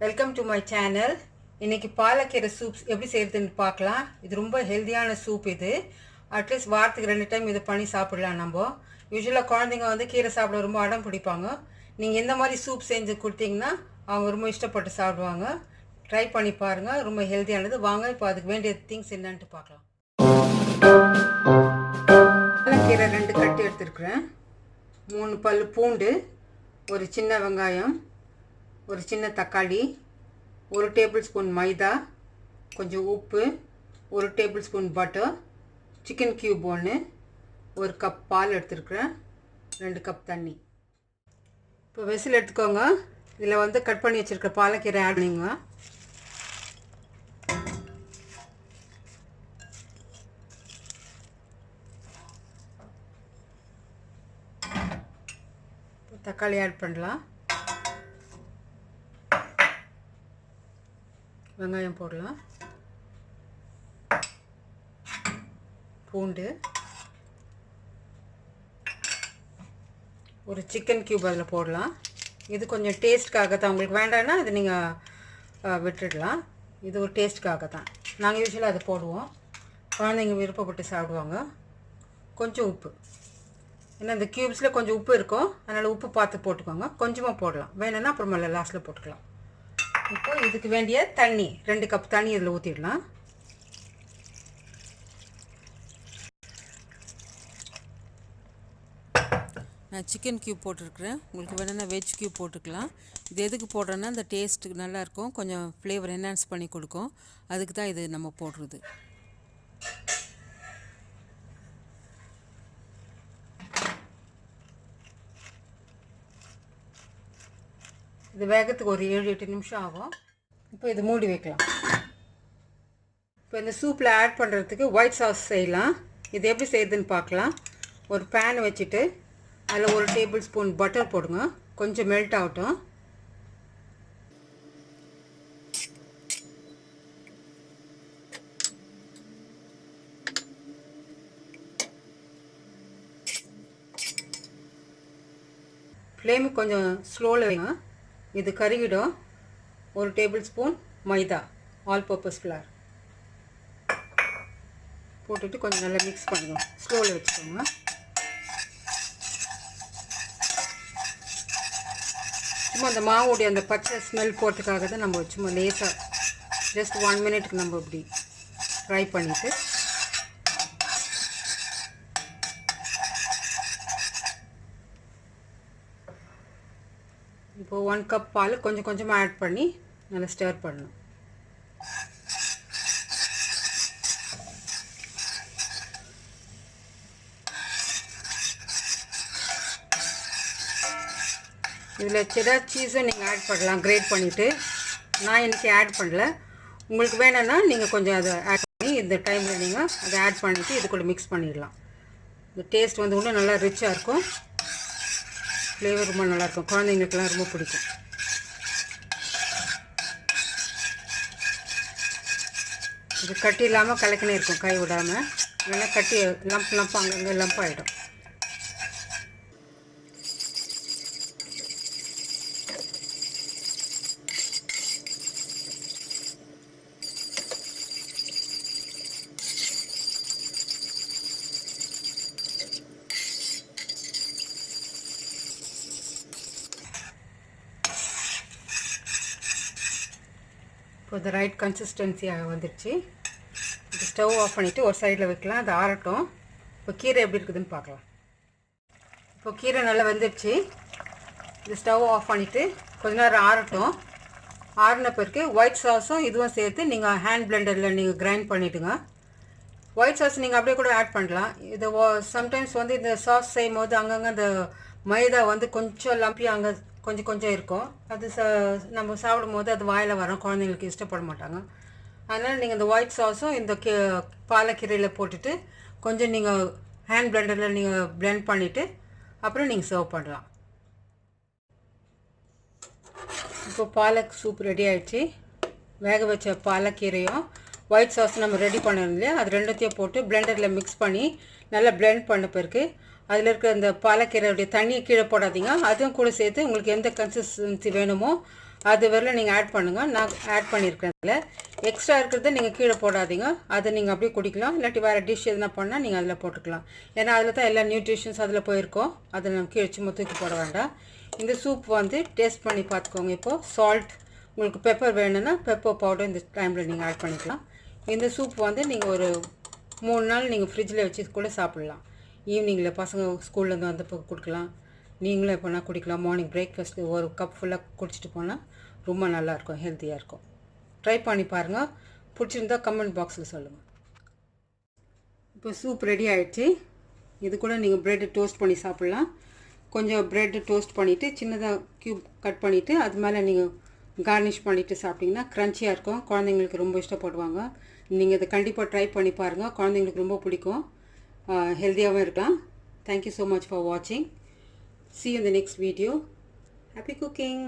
Welcome to my channel. இன்றைக்கி பாலக்கீரை soup எப்படி செய்கிறதுன்னு பார்க்கலாம். இது ரொம்ப ஹெல்த்தியான சூப். இது அட்லீஸ்ட் வாரத்துக்கு 2 டைம் இதை பண்ணி சாப்பிடலாம். நம்ம யூஸ்வலாக குழந்தைங்க வந்து கீரை சாப்பிட ரொம்ப அடம் பிடிப்பாங்க. நீங்கள் இந்த மாதிரி சூப் செஞ்சு கொடுத்தீங்கன்னா அவங்க ரொம்ப இஷ்டப்பட்டு சாப்பிடுவாங்க. ட்ரை பண்ணி பாருங்கள், ரொம்ப ஹெல்த்தியானது. வாங்க இப்போ அதுக்கு வேண்டிய திங்ஸ் என்னன்ட்டு பார்க்கலாம். பாலக்கீரை 2 கட்டு எடுத்துருக்குறேன். 3 பல் பூண்டு, ஒரு சின்ன வெங்காயம், ஒரு சின்ன தக்காளி, 1 டேபிள் ஸ்பூன் மைதா, கொஞ்சம் உப்பு, 1 tablespoon butter, chicken cube 1, 1 cup பால் எடுத்துருக்குறேன், 2 கப் தண்ணி. இப்போ வெசில் எடுத்துக்கோங்க. இதில் வந்து கட் பண்ணி வச்சுருக்க பாலக்கீரை ஆட் பண்ணிங்க. தக்காளி ஆட் பண்ணலாம். வெங்காயம் போடலாம். பூண்டு, ஒரு சிக்கன் கியூப் அதில் போடலாம். இது கொஞ்சம் டேஸ்ட்காக தான். உங்களுக்கு வேண்டாம்னா அது நீங்கள் விட்டுடலாம். இது ஒரு டேஸ்ட்காக தான். நாங்கள் யூஸ்வலாக அது போடுவோம். குழந்தைங்க விருப்பப்பட்டு சாப்பிடுவாங்க. கொஞ்சம் உப்பு, ஏன்னா இந்த க்யூப்ஸில் கொஞ்சம் உப்பு இருக்கும், அதனால் உப்பு பார்த்து போட்டுக்கோங்க. கொஞ்சமாக போடலாம், வேணும்னா அப்புறமேல லாஸ்ட்டில் போட்டுக்கலாம். இப்போ இதுக்கு வேண்டிய தண்ணி 2 கப் தண்ணி இதில் ஊற்றிடலாம். நான் சிக்கன் கியூப் போட்டிருக்கிறேன். உங்களுக்கு வேணும்னா வெஜ் கியூப் போட்டுக்கலாம். இது எதுக்கு போடுறேன்னா இந்த டேஸ்ட்டு நல்லாயிருக்கும், கொஞ்சம் ஃப்ளேவர் என்ஹான்ஸ் பண்ணி கொடுக்கும். அதுக்கு தான் இது நம்ம போடுறது. இது வேகத்துக்கு ஒரு 7-8 நிமிஷம் ஆகும். இப்போ இது மூடி வைக்கலாம். இப்போ இந்த சூப்பில் ஆட் பண்ணுறதுக்கு ஒயிட் சாஸ் செய்யலாம். இது எப்படி செய்யுதுன்னு பார்க்கலாம். ஒரு பேன் வச்சுட்டு அதில் 1 டேபிள் ஸ்பூன் பட்டர் போடுங்க. கொஞ்சம் மெல்ட் ஆகட்டும். ஃப்ளேமு கொஞ்சம் ஸ்லோவில் வைங்க, இது கருகிடும். 1 டேபிள் ஸ்பூன் மைதா, ஆல் பர்பஸ் ஃப்ளார் போட்டுட்டு கொஞ்சம் நல்லா மிக்ஸ் பண்ணிக்கோங்க. ஸ்லோவில் வச்சுக்கோங்க. சும்மா அந்த மாவுடைய அந்த பச்சை ஸ்மெல் போகிறதுக்காக தான் நம்ம சும்மா லேசாக ஜஸ்ட் 1 மினிட்க்கு நம்ம இப்படி ஃப்ரை பண்ணிவிட்டு இப்போ 1 கப் பால் கொஞ்சம் கொஞ்சமாக ஆட் பண்ணி நல்லா ஸ்டர் பண்ணணும். இதில் செடார் சீஸும் நீங்கள் ஆட் பண்ணலாம், கிரேட் பண்ணிவிட்டு. நான் இன்றைக்கி ஆட் பண்ணல. உங்களுக்கு வேணும்னா நீங்கள் கொஞ்சம் அதை ஆட் பண்ணி இந்த டைமில் நீங்கள் அதை ஆட் பண்ணிவிட்டு இது கூட மிக்ஸ் பண்ணிடலாம். இந்த டேஸ்ட் வந்து இன்னும் நல்லா ரிச்சாக இருக்கும். ஃப்ளேவர் ரொம்ப நல்லாயிருக்கும், குழந்தைங்களுக்கெல்லாம் ரொம்ப பிடிக்கும். இது கட்டி இல்லாமல் கலக்கினே இருக்கும், கை விடாமல். இல்லைன்னா கட்டி லம்ப் அங்கங்கே லம்ப் ஆகிடும். இப்போ இந்த ரைட் கன்சிஸ்டன்சியாக வந்துடுச்சு. இது ஸ்டவ் ஆஃப் பண்ணிவிட்டு ஒரு சைடில் வைக்கலாம், அது ஆறட்டும். இப்போ கீரை எப்படி இருக்குதுன்னு பார்க்கலாம். இப்போ கீரை நல்லா வெந்துடுச்சு. இது ஸ்டவ் ஆஃப் பண்ணிவிட்டு கொஞ்ச நேரம் ஆறட்டும். ஆறின பிறகு ஒயிட் சாஸும் இதுவும் சேர்த்து நீங்கள் ஹேண்ட் பிளெண்டரில் நீங்கள் கிரைண்ட் பண்ணிவிடுங்க. ஒயிட் சாஸ் நீங்கள் அப்படியே கூட ஆட் பண்ணலாம். இது சம்டைம்ஸ் வந்து இந்த சாஸ் செய்யும் போது அங்கங்கே அந்த மைதா வந்து கொஞ்சம் லம்பி அங்கே கொஞ்சம் கொஞ்சம் இருக்கும். அது நம்ம சாப்பிடும் போது அது வாயில் வரும், குழந்தைங்களுக்கு இஷ்டப்பட மாட்டாங்க. அதனால் நீங்கள் இந்த ஒயிட் சாஸும் இந்த பாலக்கீரையில் போட்டுட்டு கொஞ்சம் நீங்கள் ஹேண்ட் பிளெண்டரில் நீங்கள் பிளெண்ட் பண்ணிவிட்டு அப்புறம் நீங்கள் சர்வ் பண்ணலாம். இப்போ பாலக் சூப் ரெடி ஆகிடுச்சு. வேக வச்ச பாலக்கீரையும் ஒயிட் சாஸ் நம்ம ரெடி பண்ணணும் இல்லையா, அது ரெண்டுத்தையும் போட்டு பிளெண்டரில் மிக்ஸ் பண்ணி நல்லா பிளெண்ட் பண்ண பிறகு அதில் இருக்கிற அந்த பாலக்கீரையுடைய தண்ணியை கீழே போடாதீங்க. அதுவும் கூட சேர்த்து உங்களுக்கு எந்த கன்சிஸ்டன்சி வேணுமோ அது வரல நீங்கள் ஆட் பண்ணுங்கள். நான் ஆட் பண்ணியிருக்கேன். அதில் எக்ஸ்ட்ரா இருக்கிறத நீங்கள் கீழே போடாதீங்க. அதை நீங்கள் அப்படியே குடிக்கலாம். இல்லாட்டி வேறு டிஷ் எதுனா பண்ணால் நீங்கள் அதில் போட்டுக்கலாம். ஏன்னா அதில் தான் எல்லா நியூட்ரிஷன்ஸ் அதில் போயிருக்கோம். அதை நம்ம கீழே சும்மா தூக்கி போட வேண்டாம். இந்த சூப் வந்து டேஸ்ட் பண்ணி பார்த்துக்கோங்க. இப்போது சால்ட், உங்களுக்கு பெப்பர் வேணும்னா பெப்பர் பவுடர் இந்த டைமில் நீங்கள் ஆட் பண்ணிக்கலாம். இந்த சூப் வந்து நீங்கள் ஒரு 3 நாள் நீங்கள் ஃப்ரிட்ஜில் வச்சு கூட சாப்பிட்லாம். ஈவினிங்கில் பசங்க ஸ்கூல்லேருந்து வந்தப்போ கொடுக்கலாம். நீங்களும் எப்போனா குடிக்கலாம். மார்னிங் பிரேக்ஃபாஸ்ட்டு ஒரு கப் ஃபுல்லாக குடிச்சிட்டு போனால் ரொம்ப நல்லாயிருக்கும், ஹெல்த்தியாக இருக்கும். ட்ரை பண்ணி பாருங்கள். பிடிச்சிருந்தா கமெண்ட் பாக்ஸில் சொல்லுங்கள். இப்போ சூப் ரெடி ஆகிடுச்சு. இது கூட நீங்கள் ப்ரெட்டு டோஸ்ட் பண்ணி சாப்பிட்லாம். கொஞ்சம் ப்ரெட்டு டோஸ்ட் பண்ணிவிட்டு சின்னதாக க்யூப் கட் பண்ணிவிட்டு அது மேலே நீங்கள் கார்னிஷ் பண்ணிவிட்டு சாப்பிட்டிங்கன்னா க்ரன்ச்சியாக இருக்கும். குழந்தைங்களுக்கு ரொம்ப இஷ்டப்படுவாங்க. நீங்கள் இதை கண்டிப்பாக ட்ரை பண்ணி பாருங்கள். குழந்தைங்களுக்கு ரொம்ப பிடிக்கும். ஹெல்த்தியாகவும் இருக்கலாம். Thank you so much for watching. See you in the next video. Happy cooking!